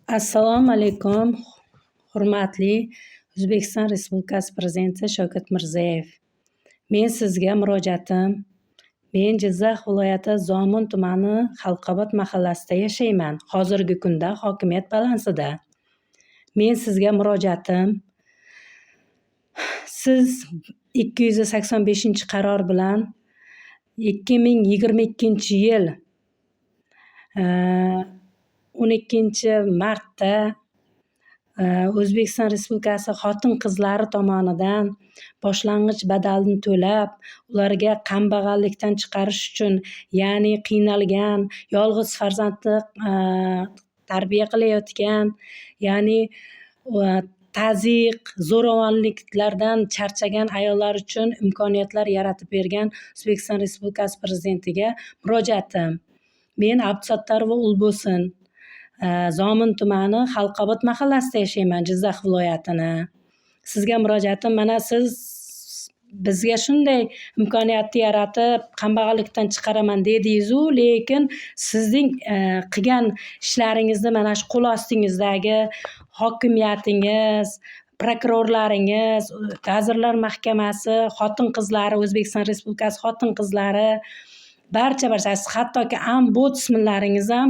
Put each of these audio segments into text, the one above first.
Assalomu alaykum, hurmatli O'zbekiston Respublikasi Prezidenti Shavkat Mirziyoyev. Men sizga murojaatim, men Jizzax viloyati Zomin tumani Halqobod mahallasida yashayman. Hozirgi kunda hokimiyat balansida. Men sizga murojaatim, siz 285-qaror bilan 2022-yil 12-martda O'zbekiston Respublikasi xotin-qizlari tomonidan boshlang'ich badalni to'lab, ularga kambag'allikdan chiqarish uchun, ya'ni qiynalgan, yolg'iz farzandni tarbiya qilayotgan, ya'ni tazyiq, zo'ravonliklardan charchagan ayollar uchun imkoniyatlar yaratib bergan O'zbekiston Respublikasi Prezidentiga murojaatim. Men Abdusattorova Ulbo'sin, Zomin tumani Halqobod mahallasida yashayman, Jizzax viloyatini. Sizga murojaatim, mana siz bizga shunday imkoniyatni yaratib, kambag'allikdan chiqaraman dedingiz-u, lekin sizning qilgan ishlaringizni mana shu qo'l ostingizdagi hokimiyatingiz, prokurorlaringiz, Vazirlar Mahkamasi, xotin-qizlari, O'zbekiston Respublikasi xotin-qizlari, barcha hattoki ombudsmanlaringiz ham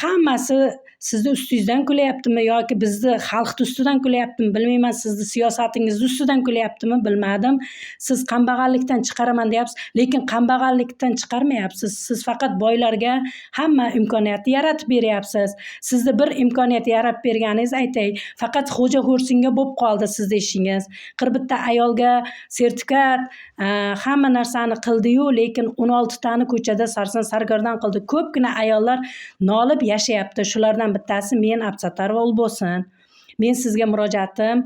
hammasi sizni ustingizdan kulyaptimi yoki bizni xalqni ustidan kulyaptimi bilmayman, sizni siyosatingizni ustidan kulyaptimi bilmadim. Siz kambag'allikdan chiqaraman deyapsiz, lekin kambag'allikdan chiqarmayapsiz. Siz faqat boylarga hamma imkoniyatni yaratib beryapsiz. Sizni bir imkoniyat yaratib berganingiz aytay, faqat xo'ja xo'rsinga bo'lib qoldi sizni ishingiz. Bitta ayolga sertifikat, hamma narsani qildi-yu, lekin 16 tani ko'chada sarson sargardon qildi. Ko'pgina ayollar nolib yashayapti. Shulardan bittasi men Abdusattorova Ulbo'sin. Men sizga murojaatim,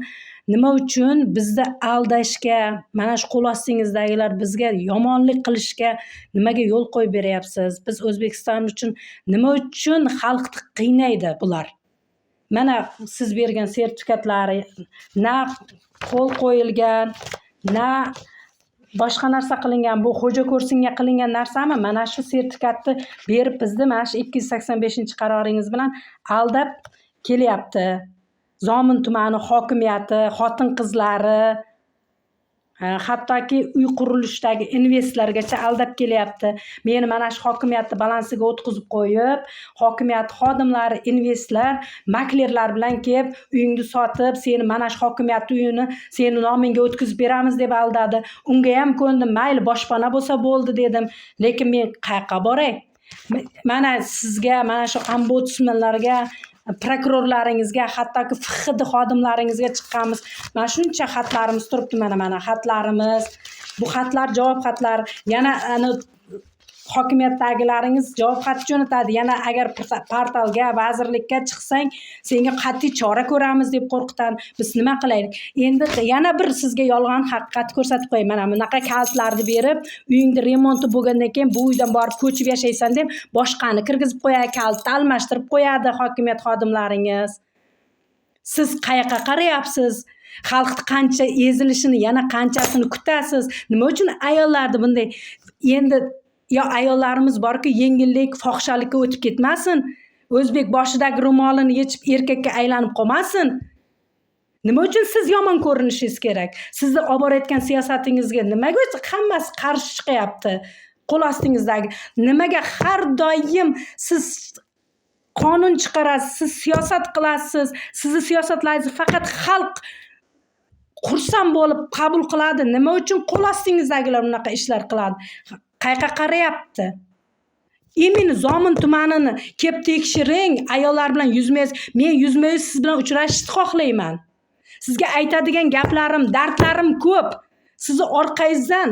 nima uchun bizni aldashga, mana shu qo'l ostingizdagilar bizga yomonlik qilishga nimaga yo'l qo'yib beryapsiz? Biz O'zbekiston uchun nima uchun xalqni qiynaydi bular? Mana siz bergan sertifikatlari na qo'l qo'yilgan, na boshqa narsa qilingan, bu xo'ja ko'rsinga qilingan narsami? Mana shu sertifikatni berib bizni mana shu 285-qaroringiz bilan aldab kelyapti. Zomin tumani hokimiyati, xotin-qizlari, hattoki uy qurilishidagi investorlargacha aldab kelyapti. Meni mana shu hokimiyatni balansiga o'tkazib qo'yib, hokimiyat xodimlari, investorlar, maklerlar bilan kelib, uyingni sotib, seni mana shu hokimiyat uyini seni nomingga o'tkazib beramiz deb aldadi. Unga ham ko'ndim, mayli boshpana bo'lsa bo'ldi dedim. Lekin men qayerga boray? Mana sizga, mana shu ombudsmanlarga, prokurorlaringizga, hattoki FXD xodimlaringizga chiqqanmiz. Mana shuncha xatlarimiz turibdi, mana xatlarimiz. Bu xatlar javob xatlar. Yana hokimiyatdagilaringiz javob xat jo'natadi. Yana agar portalga, vazirlikka chiqsang, senga qat'iy chora ko'ramiz deb qo'rqitadi. Biz nima qilaylik? Endi yana bir sizga yolg'on haqiqat ko'rsatib qo'yay. Mana bunaqa kalitlarni berib, uyingda remonti bo'lgandan keyin bu uydan borib ko'chib yashaysan deb boshqani kirgizib qo'yadi, kalitni almashtirib qo'yadi hokimiyat xodimlaringiz. Siz qayerga qarayapsiz? Xalqni qancha ezilishini, yana qanchasini kutasiz? Nima uchun ayollarni bunday endi ayollarimiz borki, yengillik, fohishalikka o'tib ketmasin. O'zbek boshidagi ro'molini yechib erkakka aylanib qolmasin. Nima uchun siz yomon ko'rinishingiz kerak? Sizni olib borayotgan siyosatingizga nimaga hammasi qarshi chiqyapti? Qo'l ostingizdagi nimaga har doim siz qonun chiqarasiz, siz siyosat qilasiz, sizni siyosatlaringizni faqat xalq xursand bo'lib qabul qiladi? Nima uchun qo'l ostingizdagilar bunaqa ishlar qiladi? Qayerga qarayapti? Emin Zomin tumanini kelib tekshiring, ayollar bilan yuzma-yuz, men yuzma-yuz siz bilan uchrashishni xohlayman. Sizga aytadigan gaplarim, dardlarim ko'p. Sizni orqangizdan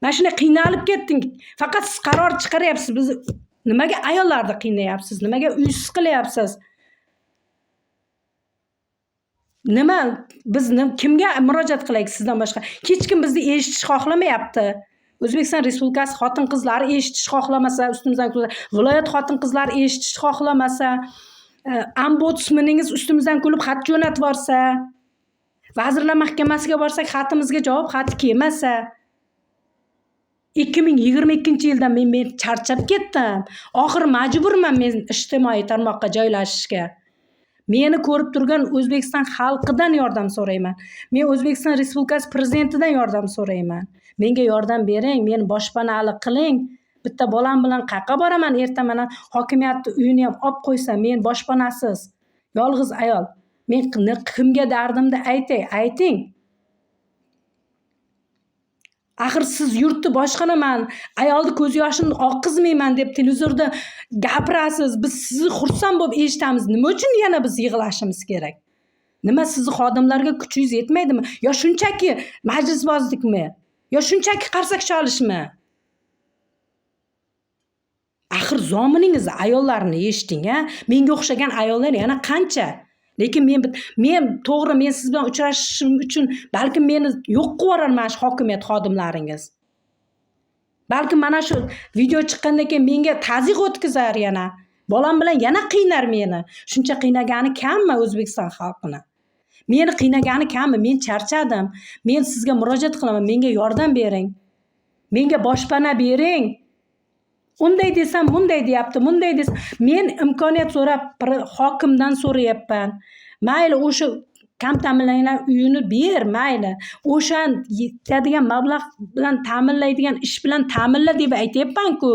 mana shunday qiynalib ketdim. Faqat siz qaror chiqaryapsiz. Biz nimaga ayollarni qiynayapsiz? Nimaga uysiz qilyapsiz? Nima biz kimga murojaat qilaylik sizdan boshqa? Hech kim bizni eshitish xohlamayapti. O'zbekiston Respublikasi xotin-qizlari eshitish xohlamasa, ustimizdan viloyat xotin-qizlari eshitish xohlamasa, ombudsmaningiz ustimizdan kulib xat jo'natib borsa, Vazirlar Mahkamasiga borsak, xatimizga javob xati kelmasa, 2022-yildan men charchab ketdim. Oxir majburman men ijtimoiy tarmoqqa joylashishga. Meni ko'rib turgan O'zbekiston xalqidan yordam so'rayman. Men O'zbekiston Respublikasi prezidentidan yordam so'rayman. Menga yordam bering, meni boshpanali qiling. Bitta bolam bilan qayerga boraman? Erta mana hokimiyatni uyini ham olib qo'ysa, men boshpanasiz, yolg'iz ayol. Men kimga dardimni ayting. Axir siz yurtni boshqaraman, ayolni ko'z yoshini oqizmayman deb televizorda gapirasiz. Biz sizni xursand bo'lib eshitamiz. Nima uchun yana biz yig'lashimiz kerak? Nima sizni xodimlarga kuchingiz yetmaydimi? Yo shunchaki majlisbozlikmi? Yo shunchaki qarsak chalishmi? Axir zominingiz ayollarni eshiting, ha? Menga o'xshagan ayollar yana qancha? Lekin men to'g'ri, men siz bilan uchrashishim uchun balkim meni yo'q qilib yuborarman shu hokimiyat xodimlaringiz. Balkim mana shu video chiqqandan keyin menga ta'ziq o'tkazar yana. Bolam bilan yana qiynar meni. Shuncha qiynagani kammi O'zbekiston xalqini? Meni qiynagani kammi? Men charchadim. Men sizga murojaat qilaman, menga yordam bering. Menga boshpana bering. Unday desam, bunday deyapti, bunday desam, men imkoniyat so'rab hokimdan so'rayapman. Mayli, o'sha kam ta'minlangan uyini ber, mayli. O'sha yetadigan mablag' bilan ta'minlaydigan ish bilan ta'minla deb aytayapman-ku.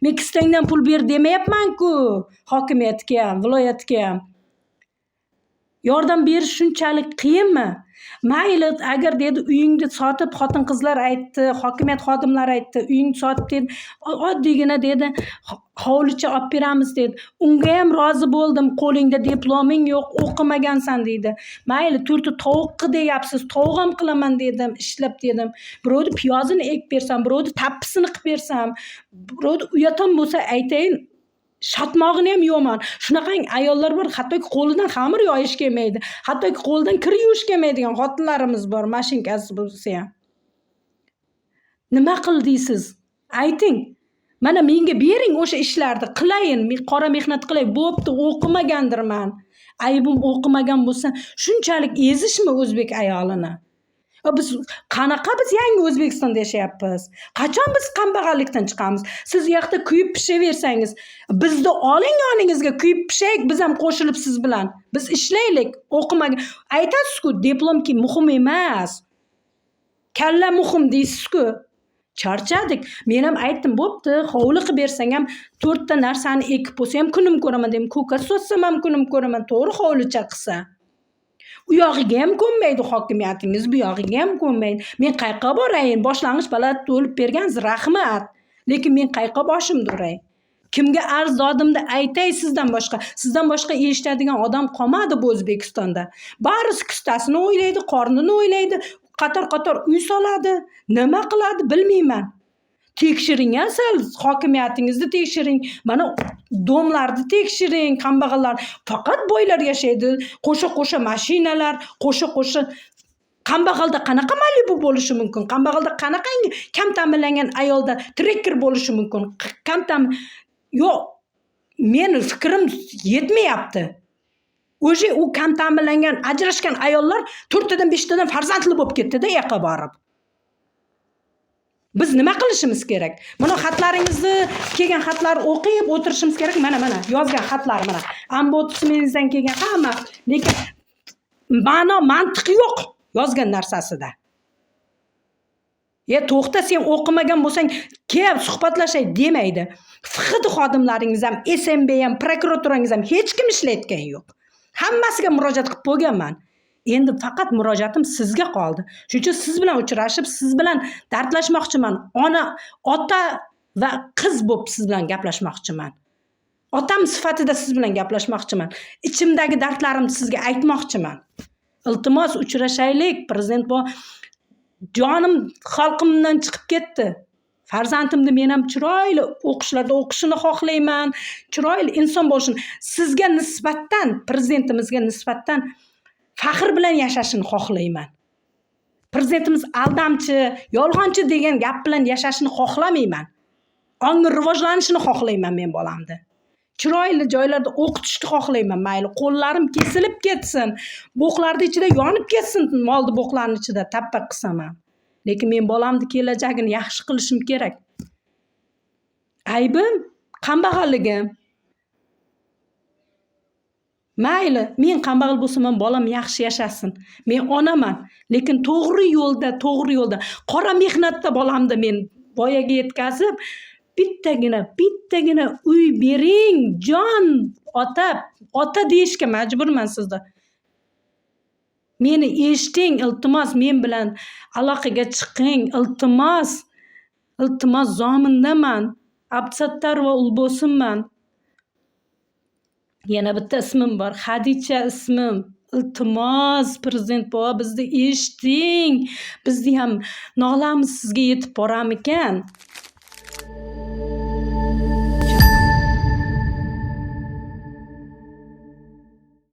Men kistangdan pul ber demayapman-ku hokimiyatga ham, viloyatga ham. Yordam berish shunchalik qiyinmi? Mayli, agar dedi uyingni sotib, xotin-qizlar aytdi, hokimiyat xodimlari aytdi, uyingni sotib dedi, oddiygina dedi, hovlicha olib beramiz dedi. Unga ham rozi bo'ldim. Qo'lingda diploming yo'q, o'qimagansan dedi. Mayli, 4 tovuq qil deyapsiz, tovuq ham qilaman dedim, ishlab dedim. Birovni piyozini ekib bersam, birovni tappisini qilib bersam, birovni uyatam bo'lsa aytayin, shatmog'ini ham yo'man. Shunaqangi ayollar bor, hattoki qo'lidan xamir yoyish kelmaydi, hattoki qo'lidan kir yuvish kelmaydigan xotinlarimiz bor, mashinkasi bo'lsa ham. Nima qildingiz? Ayting. Mana menga bering o'sha ishlarni, qilayin, men qora mehnat qilay. Bo'pti, o'qimagandirman. Aybim o'qimagan bo'lsa, shunchalik ezishmi o'zbek ayolini? Biz qanaqa biz yangi O'zbekistonda yashayapmiz? Qachon biz kambag'allikdan chiqamiz? Siz u yoqda kuyib pishaversangiz, bizni oling yoningizga, kuyib pishaylik, biz ham qo'shilib siz bilan. Biz ishlaylik, o'qimagan. Aytasiz-ku, diplomki muhim emas. Kalla muhim deysiz-ku. Charchadik. Men ham aytdim, bo'pti, hovli qilib bersang ham 4 ta narsani ekib bo'lsa ham kunim ko'raman dedim. Ko'kat so'tsam ham kunim ko'raman, to'g'ri hovlicha qilsa. U yog'iga ham ko'nmaydi hokimiyatingiz, bu yog'iga ham ko'nmaydi. Men qayerga borayin? Boshlang'ich baland to'lib bergansiz, rahmat. Lekin men qayerga boshimni uray? Kimga arz dodimni aytay sizdan boshqa eshitadigan odam qolmadi bu O'zbekistonda. Barisi kustasini o'ylaydi, qornini o'ylaydi, qator uy soladi. Nima qiladi bilmayman. Tekshiring, asal hokimiyatingizni tekshiring. Mana domlarni tekshiring, kambag'allar. Faqat boylar yashaydi. Qo'sha mashinalar, qo'sha kambag'alda qanaqa Malibu bo'lishi mumkin? Kambag'alda qanaqangi kam ta'minlangan ayolda trekker bo'lishi mumkin? Yo'q. Meni fikrim yetmayapti. O'sha u kam ta'minlangan, ajrashgan ayollar 4 tadan 5 tadan farzandli bo'lib ketdi-da yoqqa borib. Biz nima qilishimiz kerak? Mana xatlaringizni, kelgan xatlarni o'qib o'tirishimiz kerak. Mana yozgan xatlar mana. Ombudsmeningizdan kelgan hamma, lekin mantiq yo'q yozgan narsasida. To'xta, sen o'qimagan bo'lsang, kel suhbatlashay demaydi. FXD xodimlaringiz ham, SMB ham, prokuraturangiz ham hech kim ishlayotgan yo'q. Hammasiga murojaat qilib bo'lganman. Endi faqat murojaatim sizga qoldi. Shuning uchun siz bilan uchrashib, siz bilan dardlashmoqchiman. Ota va qiz bo'lib siz bilan gaplashmoqchiman. Otam sifatida siz bilan gaplashmoqchiman. Ichimdagi dardlarimni sizga aytmoqchiman. Iltimos uchrashaylik, prezident bu jonim xalqimdan chiqib ketdi. Farzandimni men ham chiroyli o'qishlarda o'qishini xohlayman, chiroyli inson bo'lishini, sizga nisbatan, prezidentimizga nisbatan faxr bilan yashashini xohlayman. Prezidentimiz aldamchi, yolg'onchi degan gap bilan yashashini xohlamayman. Ongni rivojlanishini xohlayman men bolamni. Chiroyli joylarda o'qitishni xohlayman, mayli qo'llarim kesilib ketsin, bo'qlarning ichida yonib ketsin, molni bo'qlarning ichida tappa qilsam ham. Lekin men bolamni kelajagini yaxshi qilishim kerak. Aybim kambag'alligim. Mayli, men kambag'al bo'lsam ham bolam yaxshi yashasin. Men onaman, lekin to'g'ri yo'lda, qora mehnatda bolamni men voyaga yetkazib, bittagina uy bering, jon ota deyishga majburman sizda. Meni eshiting, iltimos, men bilan aloqaga chiqing, iltimos. Zomindaman. Abdusattorova Ulbosinman. Yana bitta ismim bor, Hadicha ismim. Iltimos, Prezident bova, bizni eshiting. Bizni ham nolamiz sizga yetib boramikan?